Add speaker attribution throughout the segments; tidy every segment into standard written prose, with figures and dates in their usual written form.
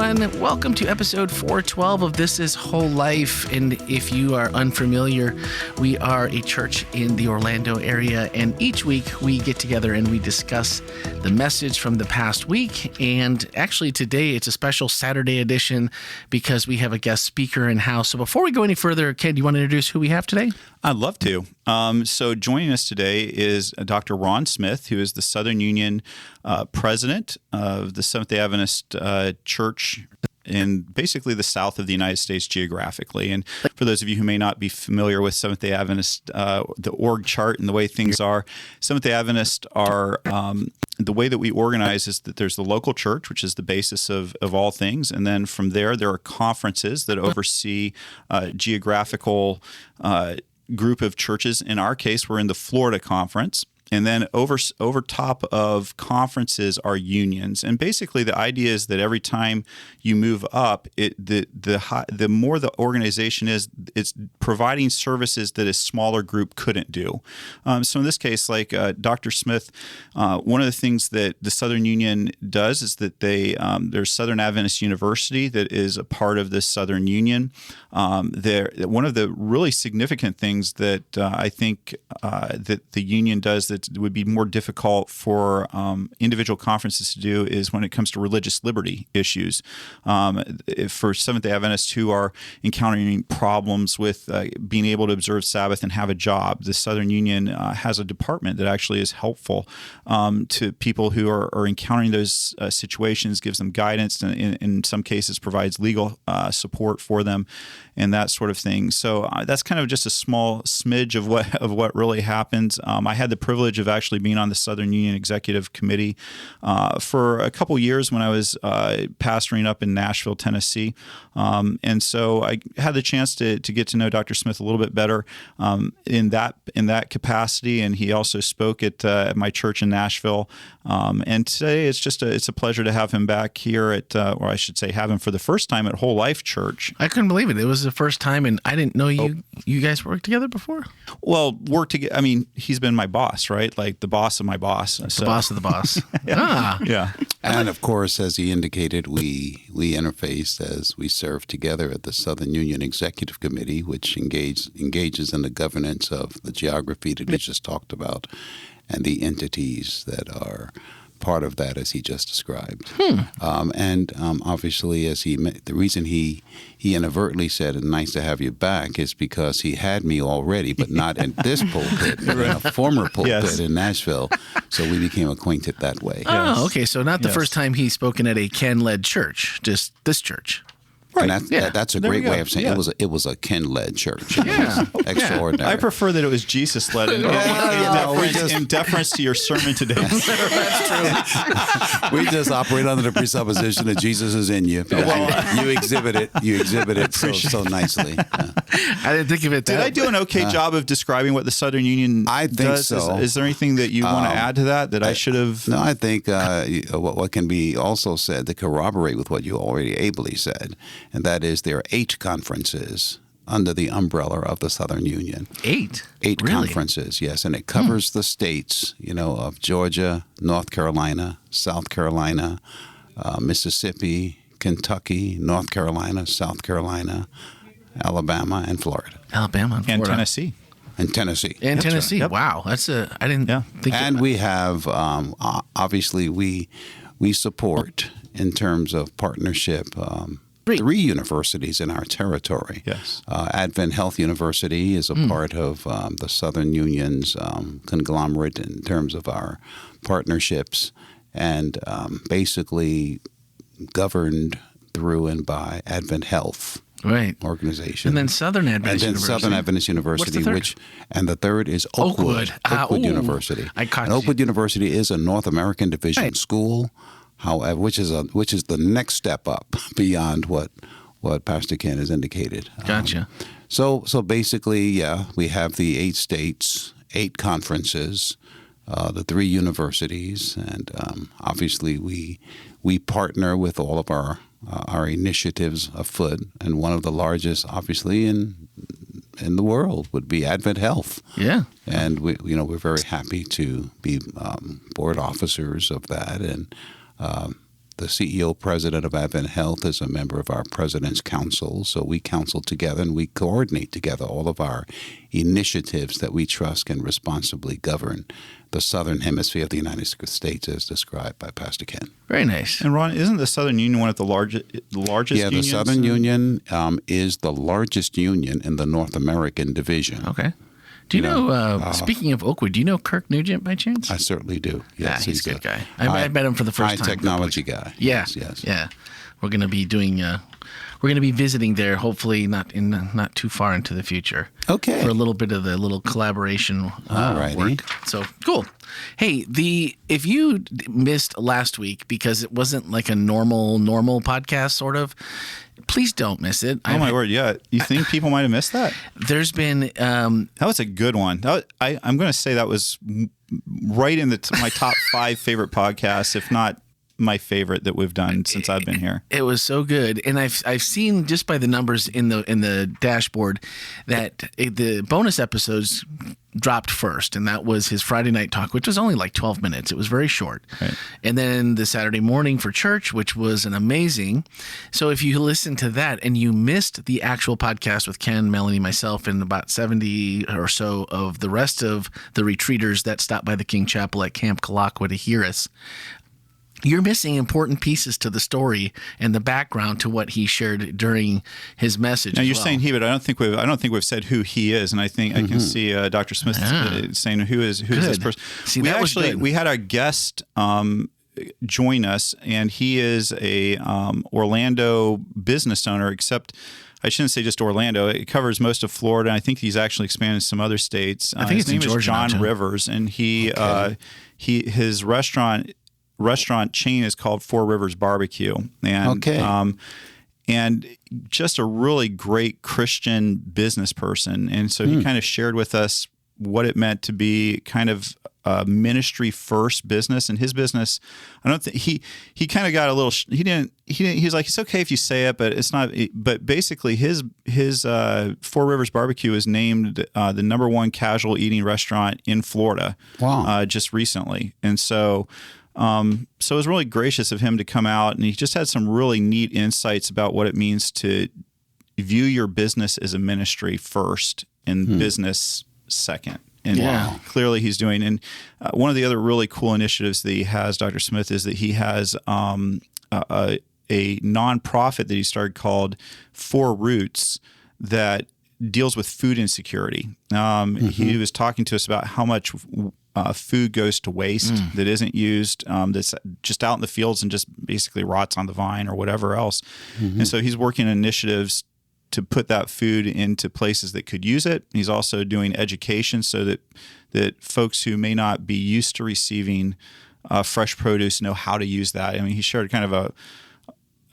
Speaker 1: everyone. Welcome to episode 412 of This is Whole Life. And if you are unfamiliar, we are a church in the Orlando area. And each week we get together and we discuss the message from the past week. And actually today it's a special Saturday edition because we have a guest speaker in house. So before we go any further, Ken, do you want to introduce who we have today?
Speaker 2: I'd love to. So joining us today is Dr. Ron Smith, who is the Southern Union president of the Seventh-day Adventist Church in basically the south of the United States geographically. And for those of you who may not be familiar with Seventh-day Adventist, the org chart and the way things are, Seventh-day Adventists are the way that we organize is that there's the local church, which is the basis of all things. And then from there are conferences that oversee geographical group of churches. In our case, we're in the Florida Conference. And then over top of conferences are unions. And basically the idea is that every time you move up, the more the organization is, it's providing services that a smaller group couldn't do. So in this case, like Dr. Smith, one of the things that the Southern Union does is that there's Southern Adventist University that is a part of this Southern Union. One of the really significant things that I think that the union does that would be more difficult for individual conferences to do is when it comes to religious liberty issues. For Seventh-day Adventists who are encountering problems with being able to observe Sabbath and have a job, the Southern Union has a department that actually is helpful to people who are encountering those situations, gives them guidance, and in some cases provides legal support for them and that sort of thing. So that's kind of just a small smidge of what really happens. I had the privilege of actually being on the Southern Union Executive Committee for a couple years when I was pastoring up in Nashville, Tennessee. And so I had the chance to get to know Dr. Smith a little bit better in that capacity. And he also spoke at my church in Nashville. And today it's a pleasure to have him back here or I should say have him for the first time at WholeLife Church.
Speaker 1: I couldn't believe it. It was the first time, and I didn't know you guys worked together before?
Speaker 2: Well, worked together. I mean, he's been my boss, right? Like the boss of my boss.
Speaker 1: The boss of the boss.
Speaker 2: Yeah.
Speaker 3: And of course, as he indicated, we interfaced as we served together at the Southern Union Executive Committee, which engages in the governance of the geography that we just talked about and the entities that are part of that, as he just described. Obviously, the reason he inadvertently said, "It's nice to have you back," is because he had me already, but not in this pulpit, but in a former pulpit in Nashville. So we became acquainted that way.
Speaker 1: Oh, okay. So not the first time he's spoken at a Ken-led church, just this church.
Speaker 3: Right. And that's a great way of saying it was a Ken-led church.
Speaker 1: Yeah.
Speaker 3: Extraordinary.
Speaker 2: I prefer that it was Jesus-led in deference to your sermon today.
Speaker 1: That's true.
Speaker 3: We just operate under the presupposition that Jesus is in you. You exhibit it so nicely.
Speaker 1: I didn't think of it that
Speaker 2: Did I do an okay job of describing what the Southern Union
Speaker 3: I think
Speaker 2: does?
Speaker 3: so.
Speaker 2: Is there anything that you want to add to that I should have?
Speaker 3: No, I think what can be also said to corroborate with what you already ably said, and that is there are 8 conferences under the umbrella of the Southern Union.
Speaker 1: 8?
Speaker 3: 8
Speaker 1: really?
Speaker 3: conferences, yes, and it covers the states, of Georgia, North Carolina, South Carolina, Mississippi, Kentucky, North Carolina, South Carolina, Alabama, and Florida.
Speaker 1: Alabama and Florida.
Speaker 2: And Tennessee.
Speaker 3: And Tennessee.
Speaker 1: And
Speaker 3: That's
Speaker 1: Tennessee.
Speaker 3: right.
Speaker 1: Yep. Wow. I didn't think.
Speaker 3: And we have, obviously, we support in terms of partnership. 3 universities in our territory.
Speaker 2: Yes.
Speaker 3: Advent Health University is a part of the Southern Union's conglomerate in terms of our partnerships and basically governed through and by Advent Health.
Speaker 1: Right.
Speaker 3: Organization.
Speaker 1: And then Southern Adventist University.
Speaker 3: Southern Adventist University,
Speaker 1: What's the third?
Speaker 3: And the third is Oakwood. Oakwood University. Oakwood University is a North American Division school. However, which is the next step up beyond what Pastor Ken has indicated.
Speaker 1: Gotcha.
Speaker 3: So basically, we have the 8 states, 8 conferences, the 3 universities, and obviously we partner with all of our initiatives afoot, and one of the largest, obviously, in the world would be Advent Health.
Speaker 1: Yeah.
Speaker 3: And we're very happy to be board officers of that, and the CEO president of Advent Health is a member of our president's council. So we counsel together and we coordinate together all of our initiatives that we trust can responsibly govern the southern hemisphere of the United States as described by Pastor Ken.
Speaker 1: Very nice.
Speaker 2: And Ron, isn't the Southern Union one of the largest
Speaker 3: Yeah, the
Speaker 2: unions?
Speaker 3: Southern Union is the largest union in the North American division.
Speaker 1: Okay. Do you know, speaking of Oakwood, do you know Kirk Nugent by chance?
Speaker 3: I certainly do. Yes,
Speaker 1: He's a good guy. I met him for the first time.
Speaker 3: High technology guy.
Speaker 1: Yeah.
Speaker 3: Yes.
Speaker 1: Yeah. We're going to be doing, we're going to be visiting there, hopefully not too far into the future.
Speaker 3: Okay.
Speaker 1: For a little bit of the little collaboration work. So cool. Hey, if you missed last week because it wasn't like a normal podcast sort of, please don't miss it.
Speaker 2: Oh my word! Yeah, you think people might have missed that?
Speaker 1: There's been
Speaker 2: that was a good one. I'm going to say that was right in my top 5 favorite podcasts, if not my favorite that we've done since I've been here.
Speaker 1: It was so good, and I've seen just by the numbers in the dashboard that the bonus episodes dropped first, and that was his Friday night talk, which was only like 12 minutes. It was very short.
Speaker 2: Right.
Speaker 1: And then the Saturday morning for church, which was an amazing. So if you listen to that and you missed the actual podcast with Ken, Melanie, myself, and about 70 or so of the rest of the retreaters that stopped by the King Chapel at Camp Kalakwa to hear us, you're missing important pieces to the story and the background to what he shared during his message.
Speaker 2: Now you're saying he, but I don't think we've said who he is, and I think I can see Dr. Smith saying who is this person.
Speaker 1: See,
Speaker 2: we had our guest join us, and he is a Orlando business owner. Except I shouldn't say just Orlando. It covers most of Florida. And I think he's actually expanded to some other states.
Speaker 1: I think
Speaker 2: his name is John
Speaker 1: now,
Speaker 2: Rivers, and his restaurant chain is called Four Rivers Barbecue, and just a really great Christian business person. And so he kind of shared with us what it meant to be kind of a ministry first business. And his business, I don't think he kind of got a little, he's like, it's okay if you say it, but it's not, but basically his Four Rivers Barbecue is named the #1 casual eating restaurant in Florida.
Speaker 3: Wow.
Speaker 2: Just recently. And so it was really gracious of him to come out, and he just had some really neat insights about what it means to view your business as a ministry first and business second. And clearly he's doing. And one of the other really cool initiatives that he has, Dr. Smith, is that he has a nonprofit that he started called Four Roots that deals with food insecurity. He was talking to us about how much food goes to waste that isn't used, that's just out in the fields and just basically rots on the vine or whatever else. And so he's working on initiatives to put that food into places that could use it. He's also doing education so that folks who may not be used to receiving fresh produce know how to use that. I mean, he shared kind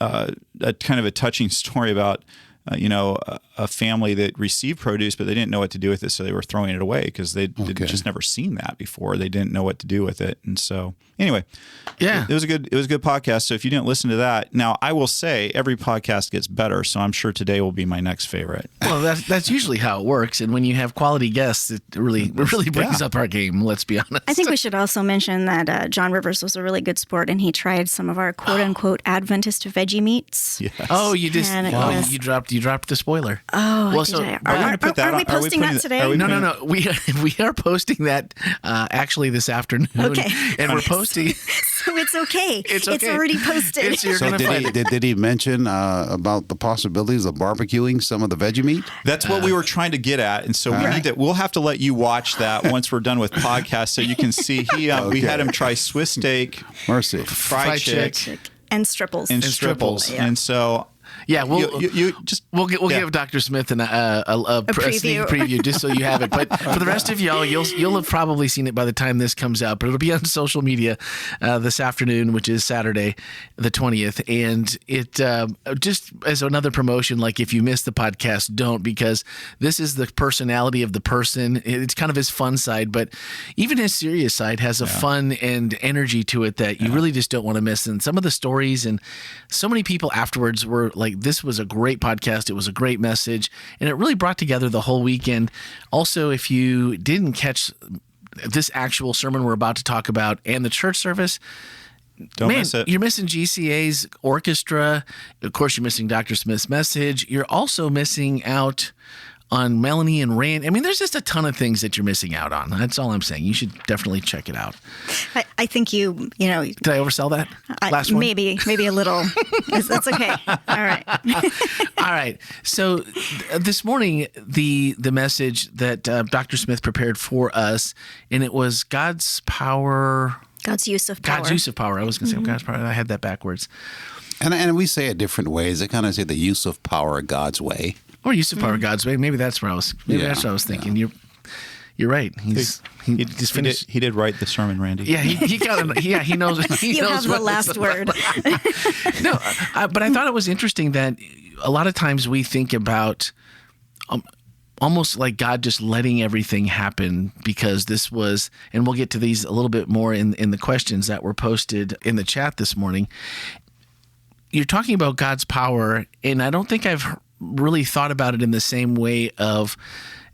Speaker 2: of a touching story about a family that received produce, but they didn't know what to do with it, so they were throwing it away because they'd just never seen that before. They didn't know what to do with it, and so anyway, it was a good podcast. So if you didn't listen to that, now I will say every podcast gets better, so I'm sure today will be my next favorite.
Speaker 1: Well, that's usually how it works, and when you have quality guests, it really brings up our game. Let's be honest.
Speaker 4: I think we should also mention that John Rivers was a really good sport, and he tried some of our quote unquote Adventist veggie meats.
Speaker 2: Yes.
Speaker 1: Oh, you just you dropped the spoiler.
Speaker 4: Oh,
Speaker 1: well,
Speaker 4: did
Speaker 1: so
Speaker 4: I?
Speaker 1: Are
Speaker 4: we posting that today?
Speaker 1: No. We are posting that actually this afternoon.
Speaker 4: Okay.
Speaker 1: And we're posting.
Speaker 4: So it's okay.
Speaker 1: It's okay.
Speaker 4: It's already posted.
Speaker 3: So did he mention about the possibilities of barbecuing some of the veggie meat?
Speaker 2: That's what we were trying to get at, and so we'll have to let you watch that once we're done with podcast, so you can see. We had him try Swiss steak, fried chick,
Speaker 4: and stripples.
Speaker 1: Yeah.
Speaker 2: And so.
Speaker 1: Yeah, we'll
Speaker 2: give
Speaker 1: Dr. Smith a sneak preview just so you have it. But for the rest of y'all, you'll have probably seen it by the time this comes out. But it'll be on social media this afternoon, which is Saturday, the 20th. And it just as another promotion, like if you missed the podcast, don't, because this is the personality of the person. It's kind of his fun side, but even his serious side has a fun and energy to it that you really just don't want to miss. And some of the stories and so many people afterwards were like, this was a great podcast. It was a great message, and it really brought together the whole weekend. Also, if you didn't catch this actual sermon we're about to talk about and the church service,
Speaker 2: Don't
Speaker 1: Man,
Speaker 2: miss it.
Speaker 1: you're missing GCA's orchestra. Of course, you're missing Dr. Smith's message. You're also missing out on Melanie and Rand. I mean, there's just a ton of things that you're missing out on. That's all I'm saying. You should definitely check it out.
Speaker 4: I think you know.
Speaker 1: Did I oversell that? Last one?
Speaker 4: Maybe a little. That's okay. All right.
Speaker 1: All right. So this morning, the message that Dr. Smith prepared for us, and it was God's power.
Speaker 4: God's use of power.
Speaker 1: God's use of power. I was going to say God's power. I had that backwards.
Speaker 3: And we say it different ways. They kind of say the use of power God's way.
Speaker 1: Or use of power God's way. Maybe that's where I was. That's what I was thinking. You're right. He just finished.
Speaker 2: He did write the sermon, Randy.
Speaker 1: Yeah, he got it. Yeah, he knows.
Speaker 4: You
Speaker 1: knows
Speaker 4: have the last word.
Speaker 1: No, but I thought it was interesting that a lot of times we think about almost like God just letting everything happen because this was, and we'll get to these a little bit more in the questions that were posted in the chat this morning. You're talking about God's power, and I don't think I've really thought about it in the same way of,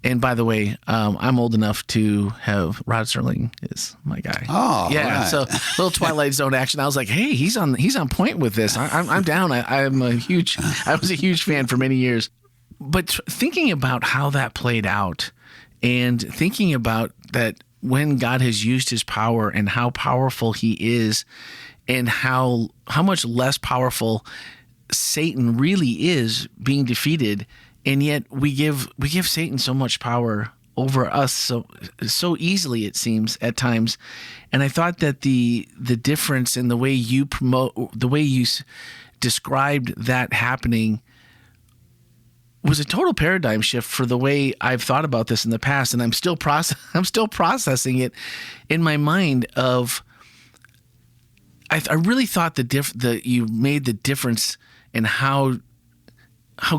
Speaker 1: and by the way, I'm old enough to have Rod Serling is my guy.
Speaker 3: Oh,
Speaker 1: yeah.
Speaker 3: right.
Speaker 1: So little Twilight Zone action. I was like, hey, he's on point with this. I'm down. I was a huge fan for many years. But thinking about how that played out, and thinking about that when God has used His power and how powerful He is, and how much less powerful Satan really is being defeated, and yet we give Satan so much power over us so easily, it seems at times. And I thought that the difference in the way you described that happening was a total paradigm shift for the way I've thought about this in the past, and I'm still processing it in my mind. I really thought that you made the difference in how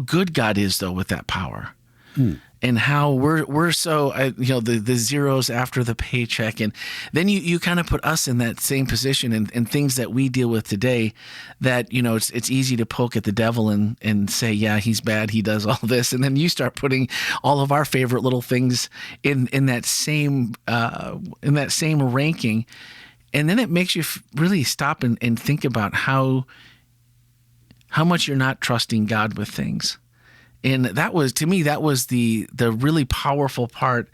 Speaker 1: good God is, though, with that power, and how we're so the zeros after the paycheck, and then you kind of put us in that same position and things that we deal with today. That it's easy to poke at the devil and say, yeah, he's bad, he does all this, and then you start putting all of our favorite little things in that same ranking. And then it makes you really stop and think about how much you're not trusting God with things. And that was, to me, that was the really powerful part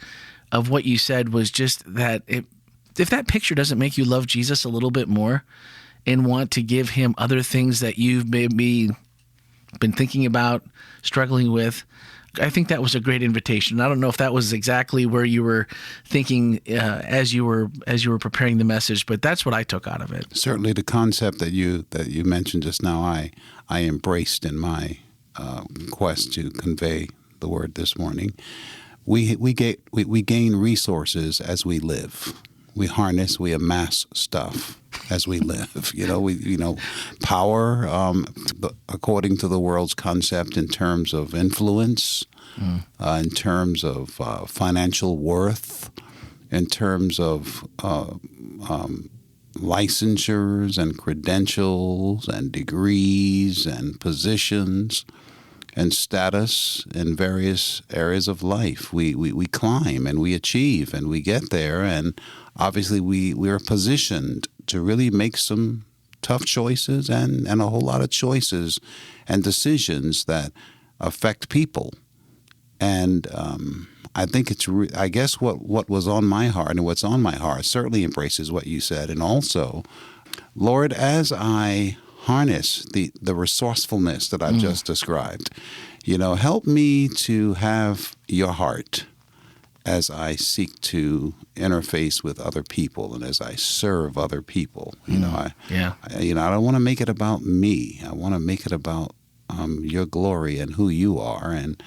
Speaker 1: of what you said, was just that if that picture doesn't make you love Jesus a little bit more and want to give Him other things that you've maybe been thinking about, struggling with, I think that was a great invitation. I don't know if that was exactly where you were thinking as you were preparing the message, but that's what I took out of it.
Speaker 3: Certainly, the concept that you mentioned just now, I embraced in my quest to convey the word this morning. We gain resources as we live. We harness, we amass stuff as we live. Power, according to the world's concept, in terms of influence, in terms of financial worth, in terms of licensures and credentials and degrees and positions and status in various areas of life. We climb and we achieve and we get there, and obviously we are positioned to really make some tough choices and a whole lot of choices and decisions that affect people. And I think I guess what was on my heart and what's on my heart certainly embraces what you said. And also, Lord, as I harness the resourcefulness that I've just described, help me to have your heart as I seek to interface with other people and as I serve other people. I don't want to make it about me. I want to make it about your glory and who you are. And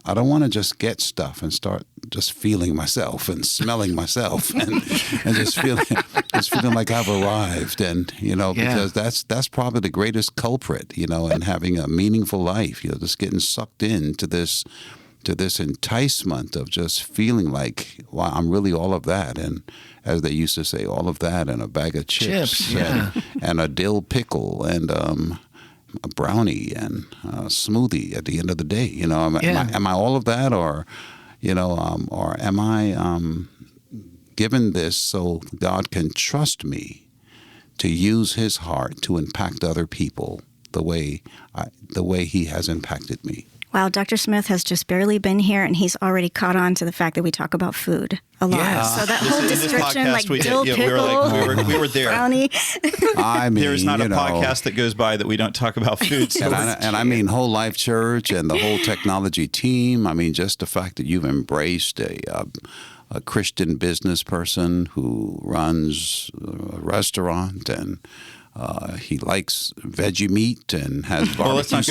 Speaker 3: I don't want to just get stuff and start just feeling myself and smelling myself and just feeling like I've arrived. And, because that's probably the greatest culprit, in having a meaningful life, just getting sucked into this enticement of just feeling like, wow, I'm really all of that. And as they used to say, all of that and a bag of chips and a dill pickle and a brownie and a smoothie at the end of the day. Am I all of that, or am I given this so God can trust me to use his heart to impact other people the way he has impacted me.
Speaker 4: Wow, Dr. Smith has just barely been here, and he's already caught on to the fact that we talk about food a lot.
Speaker 1: Yeah.
Speaker 4: So that whole description, like dill pickle,
Speaker 2: we were there.
Speaker 4: brownie.
Speaker 3: I mean,
Speaker 2: There's not a podcast that goes by that we don't talk about food. So
Speaker 3: and I mean, WholeLife Church and the whole technology team. I mean, just the fact that you've embraced a Christian business person who runs a restaurant, and he likes veggie meat and has barbecue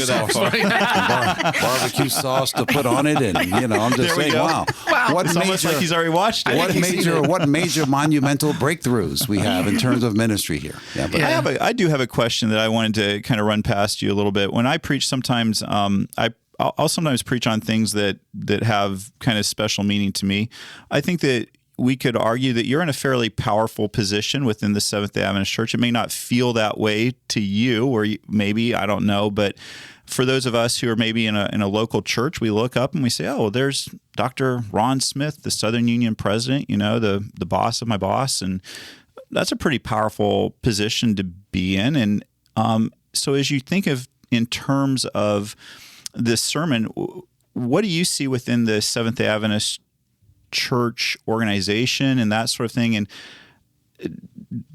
Speaker 3: barbecue sauce to put on it, and I'm just saying, wow,
Speaker 2: it's almost like he's already watched it.
Speaker 3: What major monumental breakthroughs we have in terms of ministry here. Yeah, but
Speaker 2: I do have a question that I wanted to kind of run past you a little bit. When I preach, sometimes I'll sometimes preach on things that have kind of special meaning to me. I think that we could argue that you're in a fairly powerful position within the Seventh-day Adventist Church. It may not feel that way to you, or maybe, I don't know, but for those of us who are maybe in a local church, we look up and we say, oh, there's Dr. Ron Smith, the Southern Union president, the boss of my boss, and that's a pretty powerful position to be in. And so as you think of in terms of this sermon, what do you see within the Seventh-day Adventist Church organization and that sort of thing? And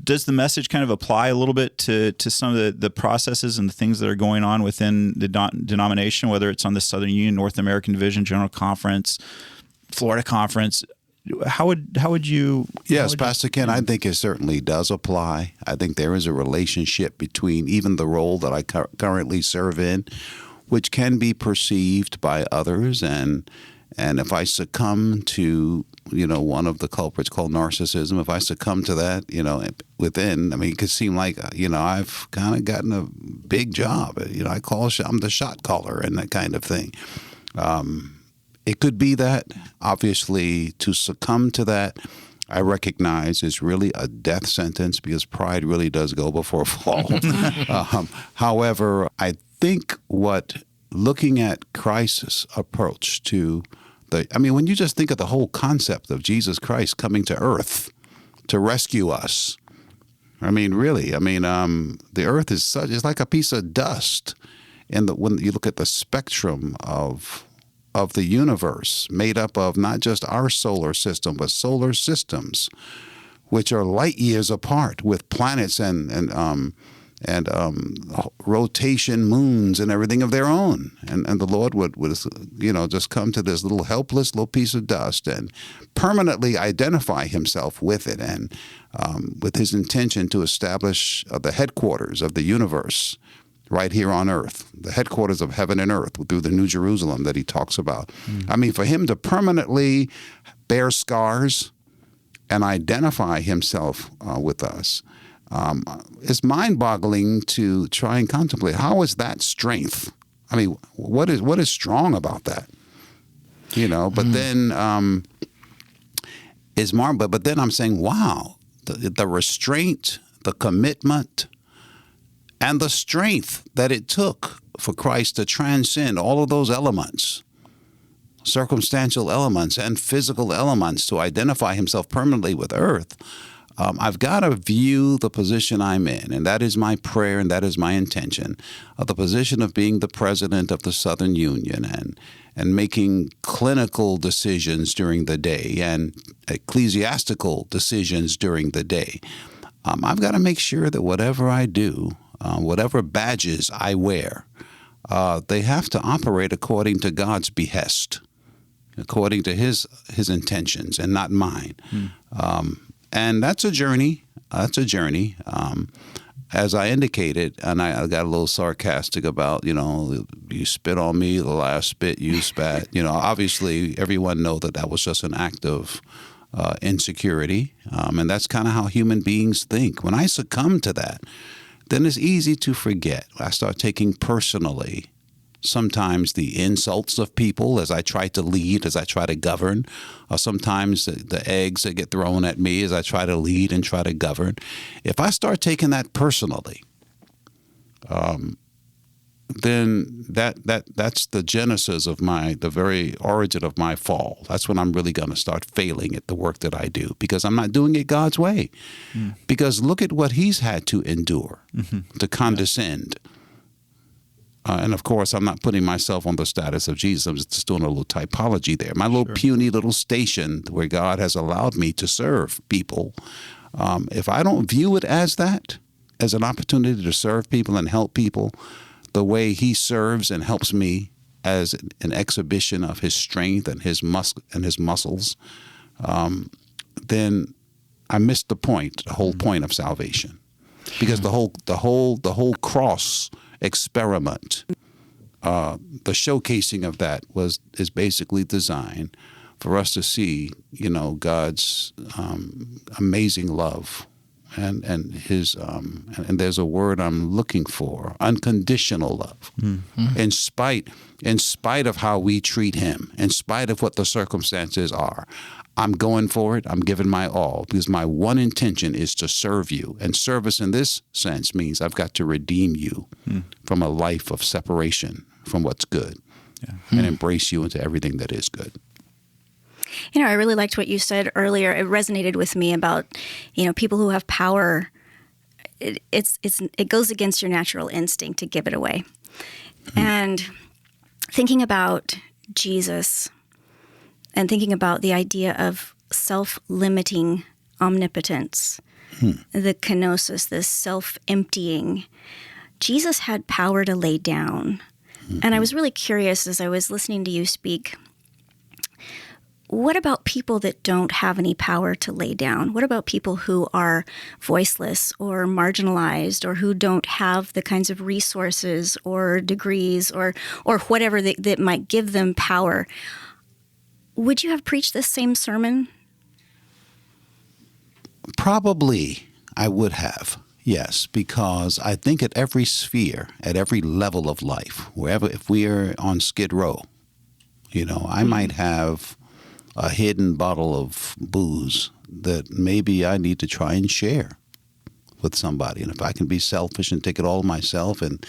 Speaker 2: does the message kind of apply a little bit to some of the processes and the things that are going on within the denomination, whether it's on the Southern Union, North American Division, General Conference, Florida Conference? How would you?
Speaker 3: Yes, Pastor Ken, I think it certainly does apply. I think there is a relationship between even the role that I currently serve in, which can be perceived by others, and if I succumb to, one of the culprits called narcissism, if I succumb to that, within, I mean, it could seem like, I've kind of gotten a big job. I'm the shot caller and that kind of thing. It could be that. Obviously, to succumb to that, I recognize is really a death sentence, because pride really does go before a fall. However, I think looking at Christ's approach to when you just think of the whole concept of Jesus Christ coming to earth to rescue us, the earth is it's like a piece of dust. And when you look at the spectrum of the universe, made up of not just our solar system, but solar systems, which are light years apart, with planets and rotation moons and everything of their own. And the Lord would just come to this helpless little piece of dust and permanently identify himself with it, and with his intention to establish the headquarters of the universe right here on earth, the headquarters of heaven and earth through the New Jerusalem that he talks about. For him to permanently bear scars and identify himself with us, it's mind-boggling to try and contemplate. How is that strength? What is strong about that? But then but then I'm saying, wow, the restraint, the commitment, and the strength that it took for Christ to transcend all of those elements, circumstantial elements and physical elements, to identify himself permanently with earth. I've got to view the position I'm in, and that is my prayer and that is my intention, the position of being the president of the Southern Union and making clinical decisions during the day and ecclesiastical decisions during the day. I've got to make sure that whatever I do, whatever badges I wear, they have to operate according to God's behest, according to his intentions and not mine. And that's a journey. As I indicated, and I got a little sarcastic about, you spit on me, the last spit you spat. Obviously everyone know that was just an act of insecurity. And that's kind of how human beings think. When I succumb to that, then it's easy to forget. I start taking personally sometimes the insults of people as I try to lead, as I try to govern, or sometimes the eggs that get thrown at me as I try to lead and try to govern. If I start taking that personally, then that's the genesis of the very origin of my fall. That's when I'm really going to start failing at the work that I do, because I'm not doing it God's way. Because look at what he's had to endure, to condescend. And of course, I'm not putting myself on the status of Jesus. I'm just doing a little typology there. My little puny little station where God has allowed me to serve people. If I don't view it as that, as an opportunity to serve people and help people, the way he serves and helps me as an exhibition of his strength and his muscles, then I missed the whole point of salvation, because the whole cross experiment, the showcasing of that is basically designed for us to see, God's amazing love. And his and there's a word I'm looking for: unconditional love. In spite of how we treat him, in spite of what the circumstances are, I'm going for it. I'm giving my all, because my one intention is to serve you. And service in this sense means I've got to redeem you from a life of separation from what's good, and embrace you into everything that is good.
Speaker 4: I really liked what you said earlier. It resonated with me about, people who have power. It goes against your natural instinct to give it away. And thinking about Jesus and thinking about the idea of self-limiting omnipotence, the kenosis, this self-emptying, Jesus had power to lay down. And I was really curious as I was listening to you speak, what about people that don't have any power to lay down? What about people who are voiceless or marginalized, or who don't have the kinds of resources or degrees or whatever that might give them power? Would you have preached this same sermon?
Speaker 3: Probably I would have, yes, because I think at every sphere, at every level of life, if we are on Skid Row, I might have a hidden bottle of booze that maybe I need to try and share with somebody. And if I can be selfish and take it all myself and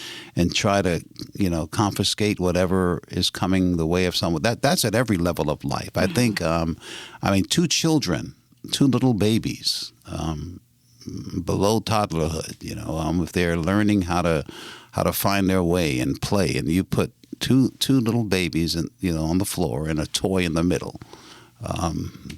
Speaker 3: try to, confiscate whatever is coming the way of someone, that's at every level of life. I think, two children, two little babies, below toddlerhood, if they're learning how to find their way and play, and you put two little babies on the floor and a toy in the middle,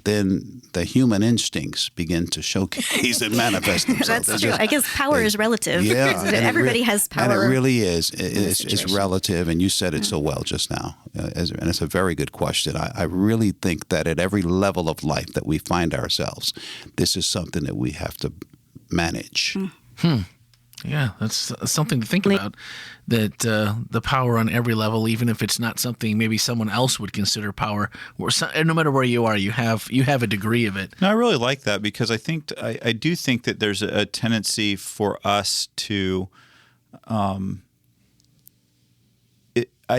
Speaker 3: then the human instincts begin to showcase and manifest themselves.
Speaker 4: That's true. I guess power is relative.
Speaker 3: Yeah,
Speaker 4: everybody has power.
Speaker 3: And it really is. It's relative, and you said it so well just now. And it's a very good question. I really think that at every level of life that we find ourselves, this is something that we have to manage.
Speaker 1: Yeah, that's something to think about, that the power on every level, even if it's not something maybe someone else would consider power, and no matter where you are, you have a degree of it.
Speaker 2: No, I really like that, because I do think that there's a tendency for us to, I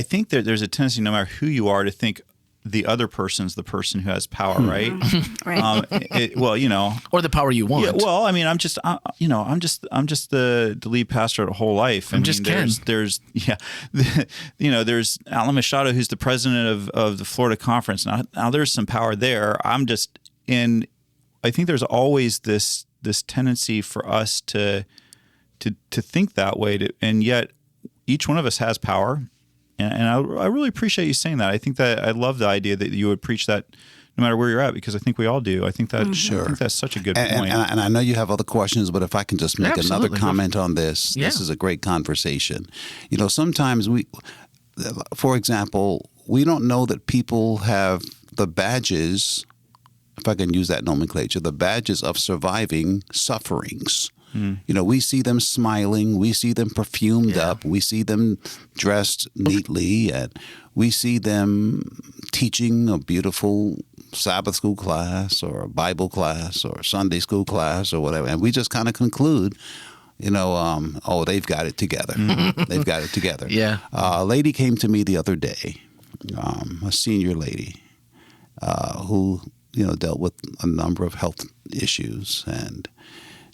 Speaker 2: think that there's a tendency, no matter who you are, to think the other person's the person who has power, right?
Speaker 4: Right.
Speaker 1: Or the power you want.
Speaker 2: Yeah, well, I'm just the lead pastor at WholeLife.
Speaker 1: I'm just Ken.
Speaker 2: There's Alan Machado, who's the president of the Florida Conference. Now there's some power there. I think there's always this tendency for us to think that way, and yet each one of us has power. And I really appreciate you saying that. I think that I love the idea that you would preach that no matter where you're at, because I think we all do. I think that I think that's such a good point.
Speaker 3: And I know you have other questions, but if I can just make another comment on this,
Speaker 1: Yeah.
Speaker 3: This is a great conversation. Sometimes for example, we don't know that people have the badges, if I can use that nomenclature, the badges of surviving sufferings. We see them smiling, we see them perfumed up, we see them dressed neatly, and we see them teaching a beautiful Sabbath school class or a Bible class or Sunday school class or whatever. And we just kind of conclude, they've got it together. They've got it together.
Speaker 1: Yeah.
Speaker 3: A lady came to me the other day, a senior lady who, dealt with a number of health issues, and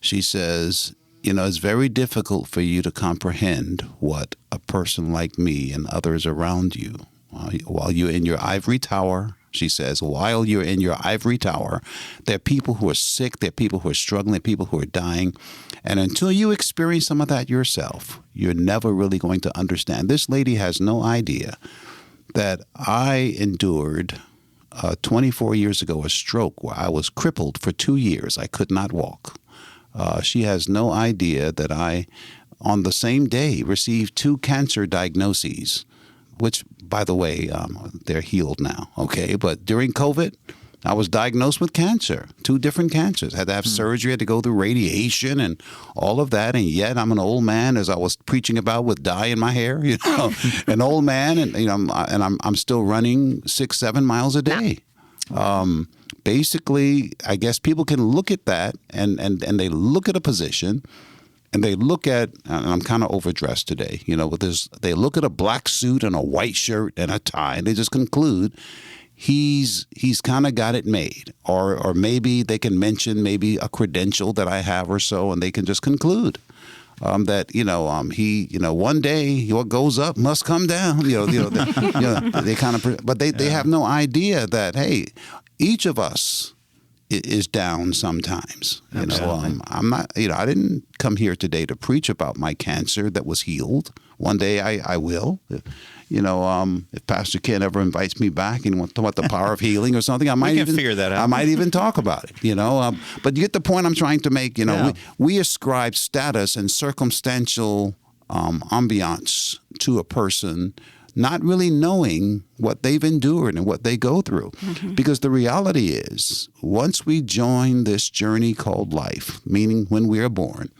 Speaker 3: she says, it's very difficult for you to comprehend what a person like me and others around you, while you're in your ivory tower, she says, while you're in your ivory tower, there are people who are sick, there are people who are struggling, there are people who are dying. And until you experience some of that yourself, you're never really going to understand. This lady has no idea that I endured 24 years ago a stroke where I was crippled for 2 years. I could not walk. She has no idea that I, on the same day, received 2 cancer diagnoses, which, by the way, they're healed now, okay? But during COVID, I was diagnosed with cancer, 2 different cancers. Had to have surgery, had to go through radiation and all of that. And yet I'm an old man, as I was preaching about, with dye in my hair, an old man. And, I'm still running 6-7 miles a day. Basically, I guess people can look at that and they look at a position and they look at, and I'm kind of overdressed today, they look at a black suit and a white shirt and a tie, and they just conclude he's kind of got it made. Or maybe they can mention maybe a credential that I have or so, and they can just conclude that he one day what goes up must come down. They kind of, but they have no idea that, hey, each of us is down sometimes. I'm not. I didn't come here today to preach about my cancer that was healed. One day I will. If Pastor Ken ever invites me back and wants to talk about the power of healing or something, I might even
Speaker 2: figure that out.
Speaker 3: I might even talk about it. But you get the point I'm trying to make. We ascribe status and circumstantial ambiance to a person, not really knowing what they've endured and what they go through. Mm-hmm. Because the reality is, once we join this journey called life, meaning when we are born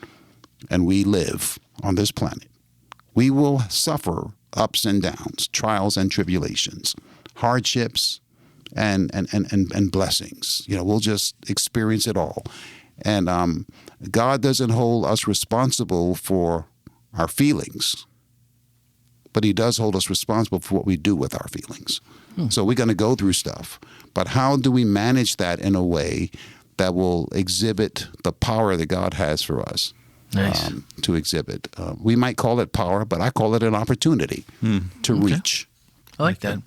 Speaker 3: and we live on this planet, we will suffer ups and downs, trials and tribulations, hardships and blessings. We'll just experience it all. And God doesn't hold us responsible for our feelings, but he does hold us responsible for what we do with our feelings. So we're going to go through stuff. But how do we manage that in a way that will exhibit the power that God has for us? Nice. To exhibit. We might call it power, but I call it an opportunity to reach.
Speaker 1: I like that.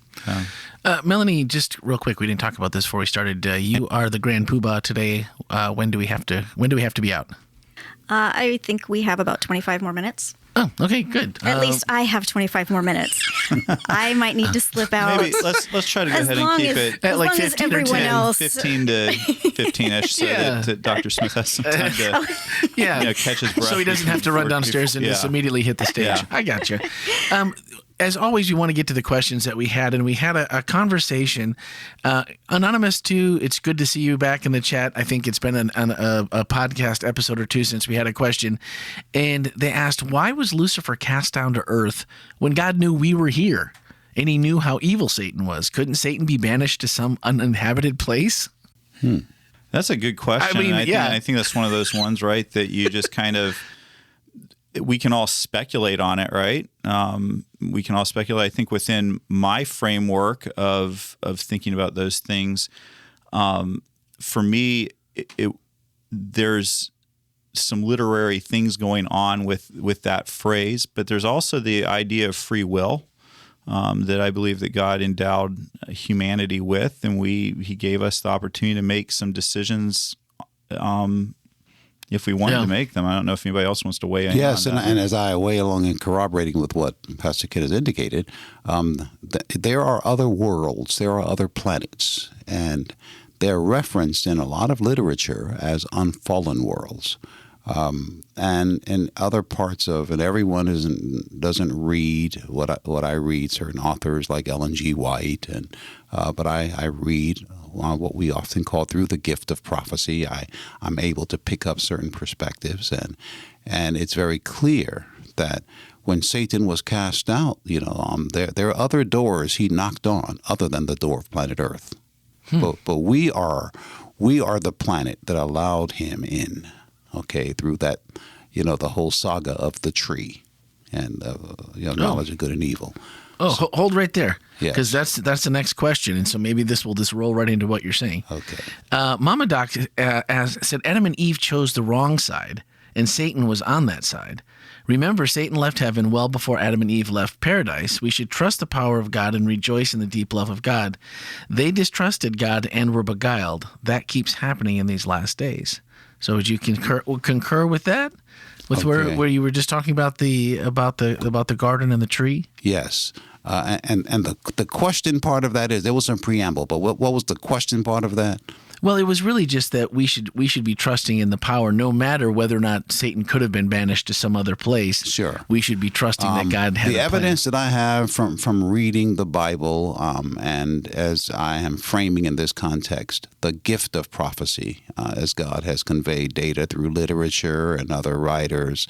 Speaker 1: Melanie, just real quick, we didn't talk about this before we started. You are the grand poobah today. When do we have to be out?
Speaker 4: I think we have about 25 more minutes.
Speaker 1: Oh, okay, good.
Speaker 4: At least I have 25 more minutes. I might need to slip out.
Speaker 2: Maybe let's try to go ahead and keep it
Speaker 1: at like
Speaker 4: 15 or 10.
Speaker 1: else.
Speaker 2: 15 to 15-ish, so that Dr. Smith has some time to catch his breath.
Speaker 1: So he doesn't have to run downstairs and just immediately hit the stage. Yeah. I got you. As always, we want to get to the questions that we had, and we had a conversation. Anonymous, too, it's good to see you back in the chat. I think it's been a podcast episode or 2 since we had a question. And they asked, why was Lucifer cast down to earth when God knew we were here? And he knew how evil Satan was. Couldn't Satan be banished to some uninhabited place?
Speaker 2: That's a good question. I think that's one of those ones, right, that you just kind of... We can all speculate on it, right? We can all speculate. I think within my framework of thinking about those things, for me, there's some literary things going on with that phrase, but there's also the idea of free will that I believe that God endowed humanity with, and He gave us the opportunity to make some decisions. If we wanted to make them. I don't know if anybody else wants to weigh in.
Speaker 3: Yes,
Speaker 2: on that.
Speaker 3: And as I weigh along and corroborating with what Pastor Kidd has indicated, there are other worlds, there are other planets, and they're referenced in a lot of literature as unfallen worlds. And in other parts of it, everyone doesn't read what I read. Certain authors like Ellen G. White, but I read what we often call through the gift of prophecy. I'm able to pick up certain perspectives, and it's very clear that when Satan was cast out, there are other doors he knocked on other than the door of planet Earth. But we are the planet that allowed him in. Okay, through that, the whole saga of the tree and knowledge of good and evil.
Speaker 1: Oh, hold right there, because
Speaker 3: Yes.
Speaker 1: that's the next question, and so maybe this will just roll right into what you're saying.
Speaker 3: Okay.
Speaker 1: Mama Doc said Adam and Eve chose the wrong side, and Satan was on that side. Remember, Satan left heaven well before Adam and Eve left paradise. We should trust the power of God and rejoice in the deep love of God. They distrusted God and were beguiled. That keeps happening in these last days. So would you concur with that? With
Speaker 3: Okay.
Speaker 1: where you were just talking about the garden and the tree?
Speaker 3: Yes. And the question part of that is, there was some preamble, but what was the question part of that?
Speaker 1: Well, it was really just that we should be trusting in the power, no matter whether or not Satan could have been banished to some other place.
Speaker 3: Sure.
Speaker 1: We should be trusting that God had
Speaker 3: the
Speaker 1: a plan.
Speaker 3: evidence that I have from reading the Bible, and as I am framing in this context, the gift of prophecy, as God has conveyed data through literature and other writers,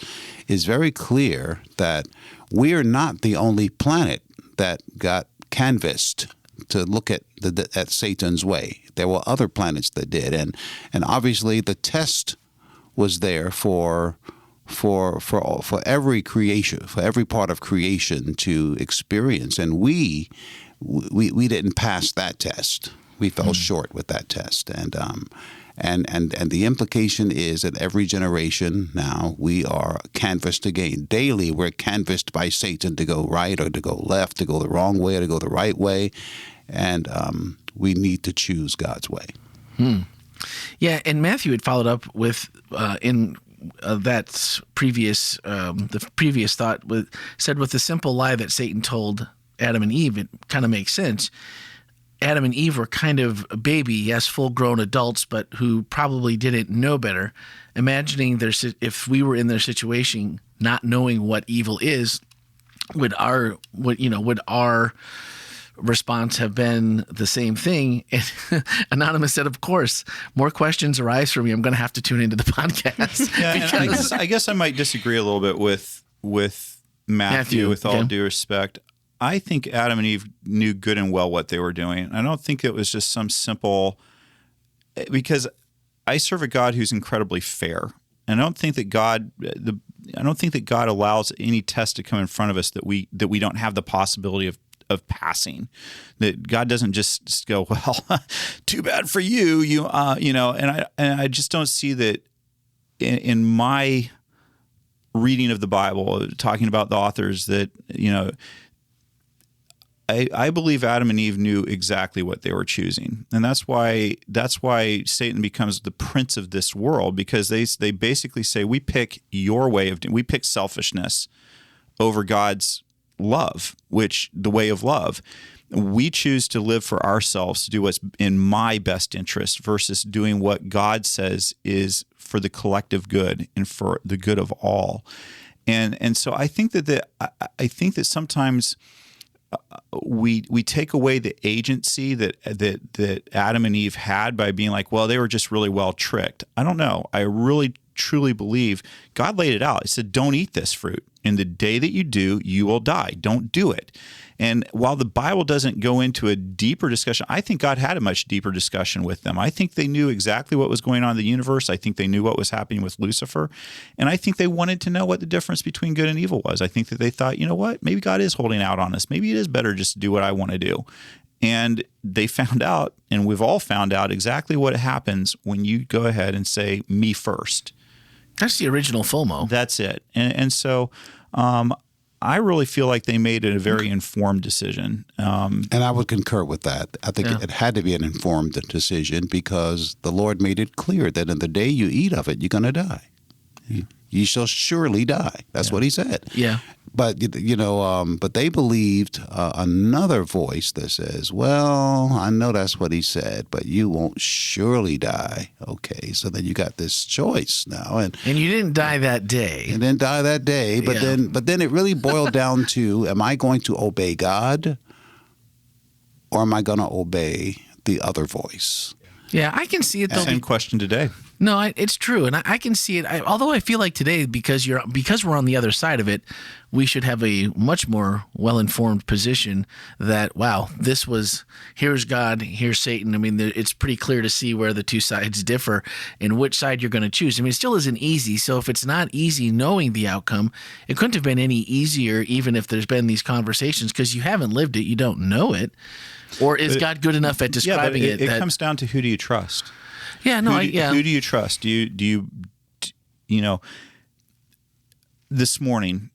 Speaker 3: is very clear that we are not the only planet that got canvassed to look at Satan's way. There were other planets that did, and obviously the test was there for every creation, for every part of creation to experience, and we didn't pass that test. We fell short with that test, and the implication is that every generation now we are canvassed again. Daily we're canvassed by Satan to go right or to go left, to go the wrong way or to go the right way, and we need to choose God's way.
Speaker 1: Yeah, and Matthew had followed up with in that previous the previous thought said with the simple lie that Satan told Adam and Eve, it kind of makes sense. Adam and Eve were kind of a baby, yes, full-grown adults, but who probably didn't know better. Imagining if we were in their situation, not knowing what evil is, would our response have been the same thing? And Anonymous said, of course, more questions arise for me. I'm going to have to tune into the podcast.
Speaker 2: Yeah, and I guess I might disagree a little bit with Matthew, with all due respect. I think Adam and Eve knew good and well what they were doing. I don't think it was just some simple, because I serve a God who's incredibly fair. And I don't think that God allows any test to come in front of us that we don't have the possibility of passing. That God doesn't just go, well, too bad for you, and I just don't see that in my reading of the Bible, talking about the authors, that I believe Adam and Eve knew exactly what they were choosing, and that's why Satan becomes the prince of this world, because they basically say, we pick your way we pick selfishness over God's love, which the way of love. We choose to live for ourselves, to do what's in my best interest, versus doing what God says is for the collective good and for the good of all. And so I think that sometimes we take away the agency that Adam and Eve had by being like, well, they were just really well tricked. I don't know. I really truly believe God laid it out. He said, don't eat this fruit. And the day that you do, you will die. Don't do it. And while the Bible doesn't go into a deeper discussion, I think God had a much deeper discussion with them. I think they knew exactly what was going on in the universe. I think they knew what was happening with Lucifer. And I think they wanted to know what the difference between good and evil was. I think that they thought, you know what, maybe God is holding out on us. Maybe it is better just to do what I want to do. And they found out, and we've all found out, exactly what happens when you go ahead and say, me first.
Speaker 1: That's the original FOMO.
Speaker 2: That's it. And so I really feel like they made it a very informed decision.
Speaker 3: And I would concur with that. I think it had to be an informed decision, because the Lord made it clear that in the day you eat of it, you're going to die. You shall surely die. That's what he said.
Speaker 1: Yeah.
Speaker 3: But but they believed another voice that says, "Well, I know that's what he said, but you won't surely die." Okay, so then you got this choice now, and
Speaker 1: you didn't die that day.
Speaker 3: And then die that day, but then it really boiled down to: am I going to obey God, or am I going to obey the other voice?
Speaker 1: Yeah, I can see it though.
Speaker 2: Same question today.
Speaker 1: No, it's true, and I can see it. Although I feel like today, because we're on the other side of it, we should have a much more well-informed position. That here's God, here's Satan. I mean, it's pretty clear to see where the two sides differ and which side you're going to choose. I mean, it still isn't easy. So if it's not easy knowing the outcome, it couldn't have been any easier, even if there's been these conversations, because you haven't lived it, you don't know it. Or is God good enough at describing it?
Speaker 2: It comes down to, who do you trust?
Speaker 1: Yeah, no,
Speaker 2: who do you trust? Do you this morning,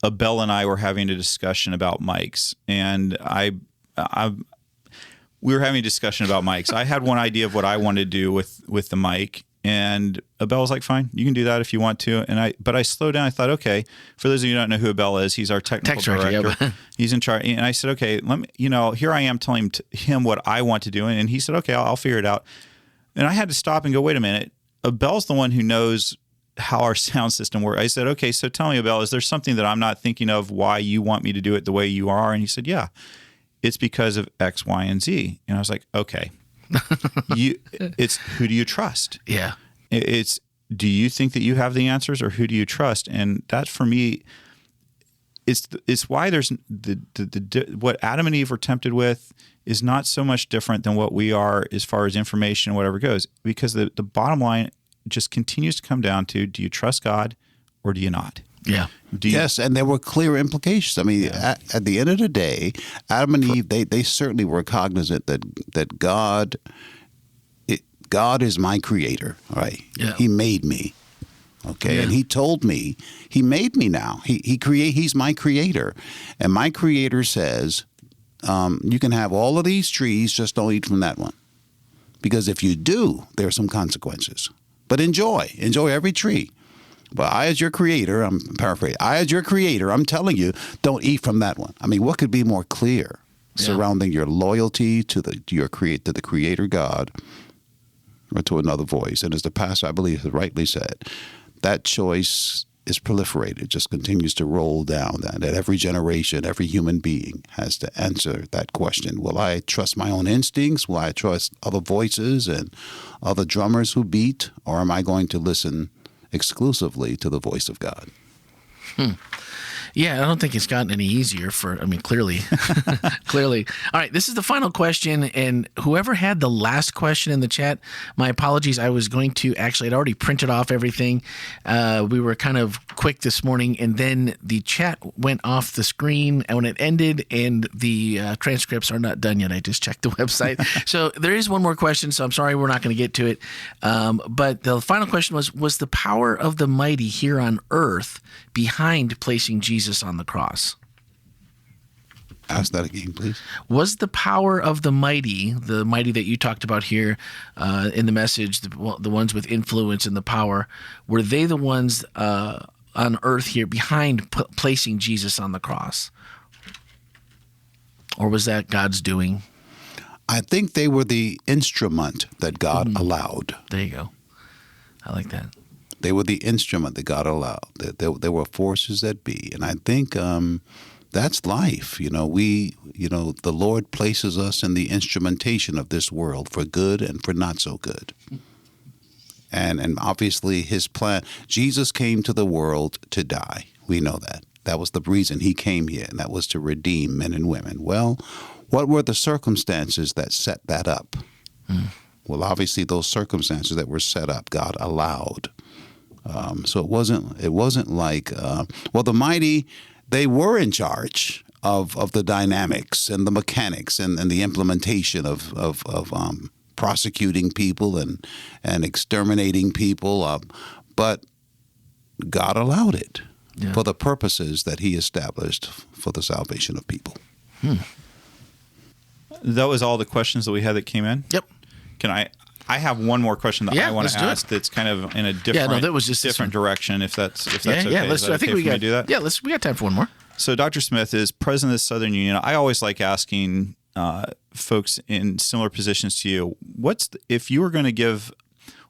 Speaker 2: Abel and I were having a discussion about mics, and we were having a discussion about mics. I had one idea of what I wanted to do with the mic, and Abel was like, "Fine, you can do that if you want to." But I slowed down. I thought, okay, for those of you who don't know who Abel is, he's our technical director.
Speaker 1: Yeah.
Speaker 2: He's in charge. And I said, okay, let me. Here I am telling him what I want to do, and he said, okay, I'll figure it out. And I had to stop and go, wait a minute. Abel's the one who knows how our sound system works. I said, okay, so tell me, Abel, is there something that I'm not thinking of why you want me to do it the way you are? And he said, yeah, it's because of X, Y, and Z. And I was like, okay, it's who do you trust?
Speaker 1: Yeah.
Speaker 2: It's do you think that you have the answers, or who do you trust? And that for me, it's why there's what Adam and Eve were tempted with is not so much different than what we are as far as information and whatever goes, because the bottom line just continues to come down to, do you trust God or do you not?
Speaker 1: Yeah.
Speaker 3: Yes, and there were clear implications. I mean, at the end of the day, Adam and Eve, they certainly were cognizant that God is my creator, right?
Speaker 1: Yeah.
Speaker 3: He made me. Okay,
Speaker 1: Yeah.
Speaker 3: and he told me, he made me now. He's my creator. And my creator says, you can have all of these trees, just don't eat from that one. Because if you do, there are some consequences. But enjoy every tree. But I, as your creator, I'm paraphrasing, I, as your creator, I'm telling you, don't eat from that one. I mean, what could be more clear surrounding your loyalty to the creator God or to another voice? And as the pastor, I believe, has rightly said, that choice is proliferated, just continues to roll down, that every generation, every human being has to answer that question. Will I trust my own instincts? Will I trust other voices and other drummers who beat? Or am I going to listen exclusively to the voice of God?
Speaker 1: Yeah, I don't think it's gotten any easier clearly. Clearly. All right, this is the final question, and whoever had the last question in the chat, my apologies. I was going to I'd already printed off everything. We were kind of quick this morning, and then the chat went off the screen when it ended, and the transcripts are not done yet. I just checked the website. So there is one more question, so I'm sorry we're not going to get to it. But the final question was the power of the mighty here on earth behind placing Jesus on the cross?
Speaker 3: Ask that again, please.
Speaker 1: Was the power of the mighty that you talked about here in the message, the ones with influence and the power, were they the ones on earth here behind placing Jesus on the cross? Or was that God's doing?
Speaker 3: I think they were the instrument that God allowed.
Speaker 1: There you go. I like that.
Speaker 3: They were the instrument that God allowed. There were forces that be. And I think that's life. The Lord places us in the instrumentation of this world for good and for not so good. And obviously his plan, Jesus came to the world to die. We know that. That was the reason he came here, and that was to redeem men and women. Well, what were the circumstances that set that up? Well, obviously those circumstances that were set up, God allowed. So it wasn't like, the mighty, they were in charge of the dynamics and the mechanics and the implementation of prosecuting people and exterminating people. But God allowed it for the purposes that he established for the salvation of people.
Speaker 2: That was all the questions that we had that came in?
Speaker 1: Yep.
Speaker 2: I have one more question that I want to ask that's kind of in a different direction, if that's okay.
Speaker 1: Yeah, let's do it. I think we got
Speaker 2: do that.
Speaker 1: Yeah, we got time for one more.
Speaker 2: So Dr. Smith is president of the Southern Union. I always like asking folks in similar positions to you, if you were going to give,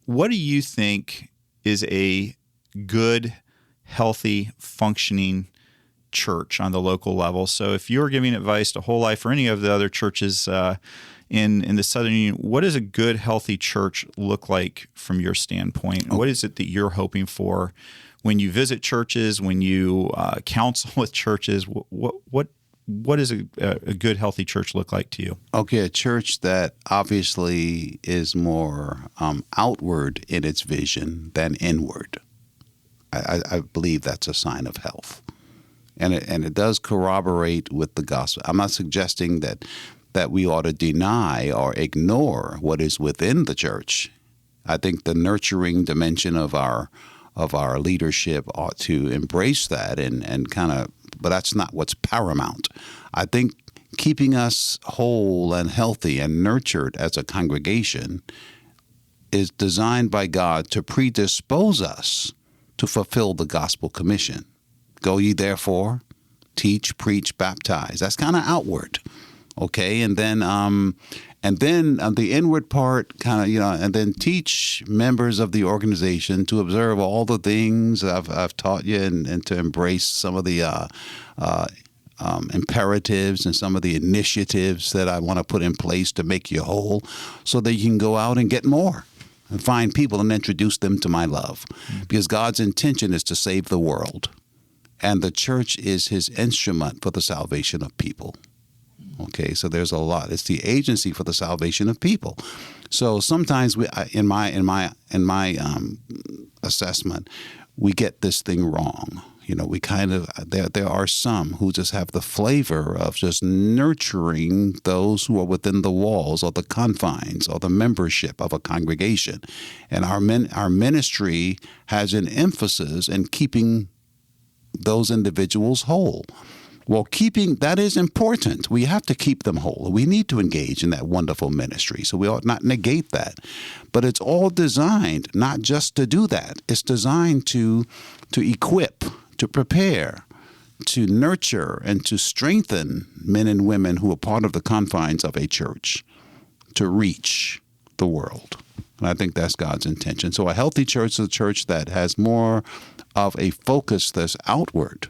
Speaker 2: what do you think is a good, healthy, functioning church on the local level? So if you're giving advice to WholeLife or any of the other churches in the Southern Union, what does a good, healthy church look like from your standpoint? What is it that you're hoping for when you visit churches, when you counsel with churches? What does a good, healthy church look like to you?
Speaker 3: Okay, a church that obviously is more outward in its vision than inward. I believe that's a sign of health. And it does corroborate with the gospel. I'm not suggesting that we ought to deny or ignore what is within the church. I think the nurturing dimension of our our leadership ought to embrace that and kind of, but that's not what's paramount. I think keeping us whole and healthy and nurtured as a congregation is designed by God to predispose us to fulfill the gospel commission. Go ye therefore, teach, preach, baptize. That's kind of outward, okay? And then the inward part, kind of, and then teach members of the organization to observe all the things I've taught you, and to embrace some of the imperatives and some of the initiatives that I want to put in place to make you whole, so that you can go out and get more and find people and introduce them to my love. Because God's intention is to save the world, and the church is his instrument for the salvation of people. Okay, so there's a lot. It's the agency for the salvation of people. So sometimes in my assessment, we get this thing wrong. We kind of, there are some who just have the flavor of just nurturing those who are within the walls or the confines or the membership of a congregation. And our ministry has an emphasis in keeping those individuals whole. Well, that is important. We have to keep them whole. We need to engage in that wonderful ministry. So we ought not negate that. But it's all designed not just to do that. It's designed to equip, to prepare, to nurture, and to strengthen men and women who are part of the confines of a church to reach the world. And I think that's God's intention. So a healthy church is a church that has more of a focus that's outward,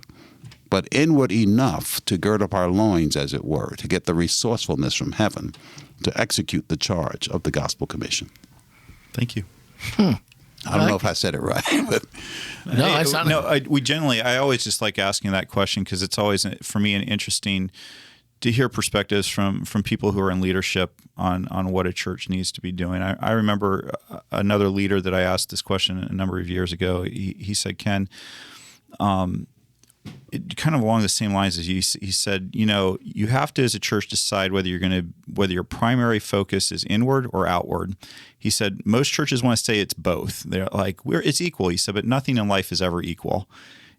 Speaker 3: but inward enough to gird up our loins, as it were, to get the resourcefulness from heaven to execute the charge of the gospel commission.
Speaker 2: Thank you.
Speaker 3: I don't know if I said it right, but
Speaker 1: No, it's not.
Speaker 2: I always just like asking that question, because it's always, for me, interesting to hear perspectives from people who are in leadership on what a church needs to be doing. I remember another leader that I asked this question a number of years ago. He said, Ken, kind of along the same lines as you, he said, you have to, as a church, decide whether your primary focus is inward or outward. He said most churches want to say it's both. They're like, it's equal. He said, but nothing in life is ever equal.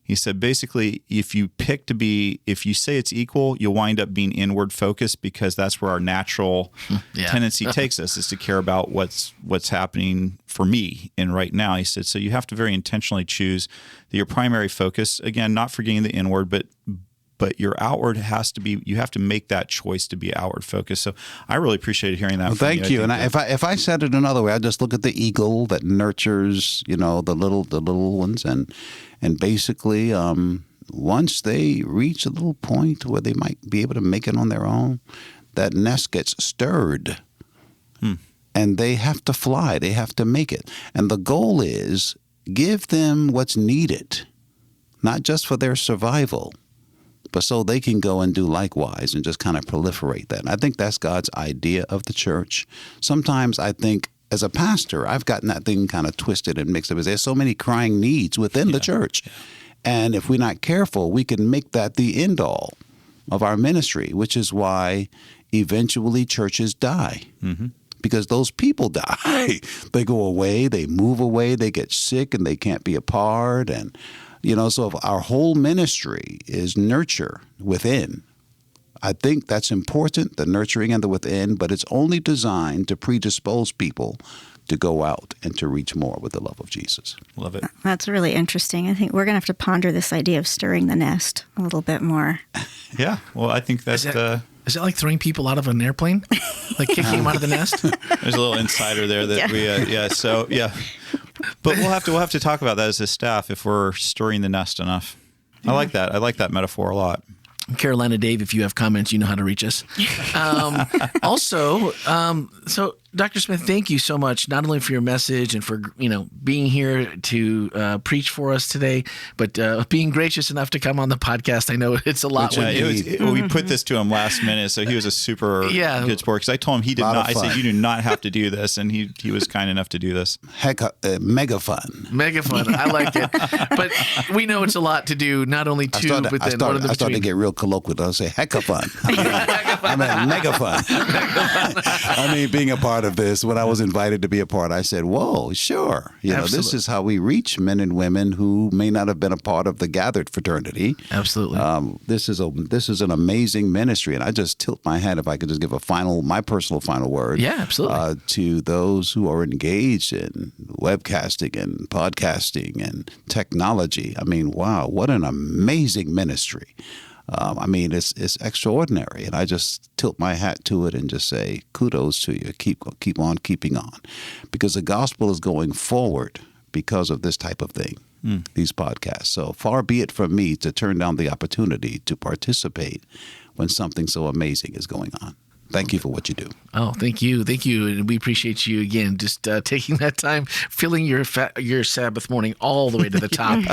Speaker 2: He said, basically, if you say it's equal, you'll wind up being inward focused, because that's where our natural tendency takes us, is to care about what's happening for me in right now. He said, so you have to very intentionally choose that your primary focus, again, not forgetting the inward, but your outward has to be, you have to make that choice to be outward focused. So I really appreciated hearing that.
Speaker 3: Well, thank you. And if I said it another way, I just look at the eagle that nurtures, the little ones, and basically, once they reach a little point where they might be able to make it on their own, that nest gets stirred, and they have to fly. They have to make it. And the goal is give them what's needed, not just for their survival, but so they can go and do likewise and just kind of proliferate that. And I think that's God's idea of the church. Sometimes I think, as a pastor, I've gotten that thing kind of twisted and mixed up. There's so many crying needs within the church. Yeah. And if we're not careful, we can make that the end all of our ministry, which is why eventually churches die. Mm-hmm. Because those people die. They go away, they move away, they get sick, and they can't be a part. And, so if our whole ministry is nurture within, I think that's important, the nurturing and the within, but it's only designed to predispose people to go out and to reach more with the love of Jesus.
Speaker 2: Love it. That's
Speaker 4: really interesting. I think we're going to have to ponder this idea of stirring the nest a little bit more.
Speaker 2: Yeah. Well, I think that's...
Speaker 1: Is that like throwing people out of an airplane? Like kicking them out of the nest?
Speaker 2: There's a little insider there that But we'll have to talk about that as a staff, if we're stirring the nest enough. Yeah. I like that. I like that metaphor a lot.
Speaker 1: Carolina Dave, if you have comments, you know how to reach us. So Dr. Smith, thank you so much, not only for your message and for being here to preach for us today, but being gracious enough to come on the podcast. I know it's a lot.
Speaker 2: We put this to him last minute, so he was a super good sport, because I told him he did not. I said, you do not have to do this, and he was kind enough to do this.
Speaker 3: Heck, mega fun.
Speaker 1: Mega fun. I like it. But we know it's a lot to do, not only two, but then one of the
Speaker 3: I started to get real colloquial. I'll say, heck of fun. I mean, mega fun. I mean, being a part of this, when I was invited to be a part, I said, whoa, sure. This is how we reach men and women who may not have been a part of the gathered fraternity.
Speaker 1: Absolutely.
Speaker 3: This is an amazing ministry, and I just tilt my hat if I could just give my personal final word.
Speaker 1: Yeah, absolutely.
Speaker 3: To those who are engaged in webcasting and podcasting and technology. I mean, wow, what an amazing ministry. I mean, it's extraordinary, and I just tilt my hat to it and just say, kudos to you. Keep on keeping on, because the gospel is going forward because of this type of thing, these podcasts. So far be it from me to turn down the opportunity to participate when something so amazing is going on. Thank you for what you do.
Speaker 1: Oh, thank you. And we appreciate you again, just taking that time, filling your Sabbath morning all the way to the top.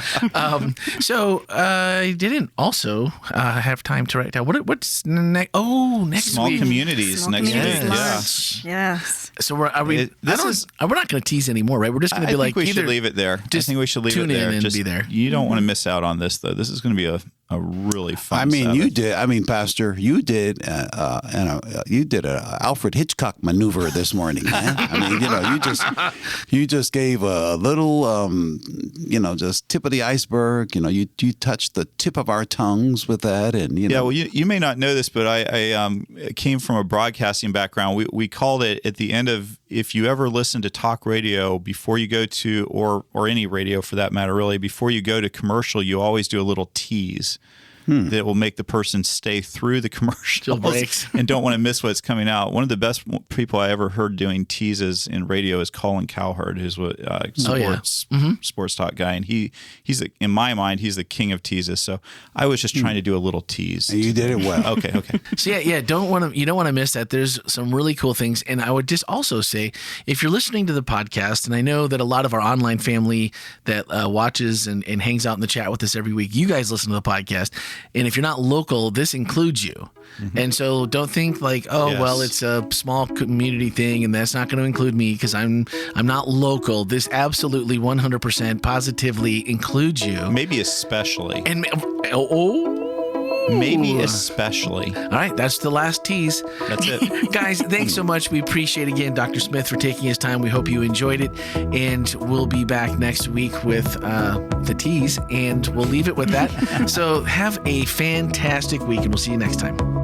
Speaker 1: So I didn't also have time to write down. What's next? Oh, next
Speaker 2: Small
Speaker 1: week.
Speaker 2: Communities next week.
Speaker 4: Lunch.
Speaker 2: Yeah.
Speaker 4: Yes.
Speaker 1: So we're not going to tease anymore, right? We're just going to be
Speaker 2: I think we should leave it there. I think we should leave it there.
Speaker 1: Tune in and be there.
Speaker 2: You don't want to miss out on this, though. This is going to be a really fun.
Speaker 3: I mean,
Speaker 2: Sabbath.
Speaker 3: you did. I mean, Pastor, you did. You did a Alfred Hitchcock maneuver this morning, man. I mean, you just gave a little, just tip of the iceberg. You touched the tip of our tongues with that, and
Speaker 2: Yeah, well, you may not know this, but I came from a broadcasting background. We called it at the end of, if you ever listen to talk radio before you go to, or any radio for that matter, really, before you go to commercial, you always do a little tease that will make the person stay through the commercial and don't want to miss what's coming out. One of the best people I ever heard doing teases in radio is Colin Cowherd, who's sports talk guy, and he's in my mind he's the king of teases. So I was just trying to do a little tease.
Speaker 3: And you did it well.
Speaker 2: Okay.
Speaker 1: So you don't want to miss that. There's some really cool things, and I would just also say, if you're listening to the podcast, and I know that a lot of our online family that watches and hangs out in the chat with us every week, you guys listen to the podcast. And if you're not local, this includes you. Mm-hmm. And so don't think like, well, it's a small community thing and that's not going to include me because I'm not local. This absolutely 100% positively includes you.
Speaker 2: Maybe especially.
Speaker 1: And
Speaker 2: maybe especially.
Speaker 1: All right, that's the last tease.
Speaker 2: That's it.
Speaker 1: Guys, thanks so much. We appreciate again Dr. Smith for taking his time. We hope you enjoyed it. And we'll be back next week with the tease, and we'll leave it with that. So have a fantastic week, and we'll see you next time.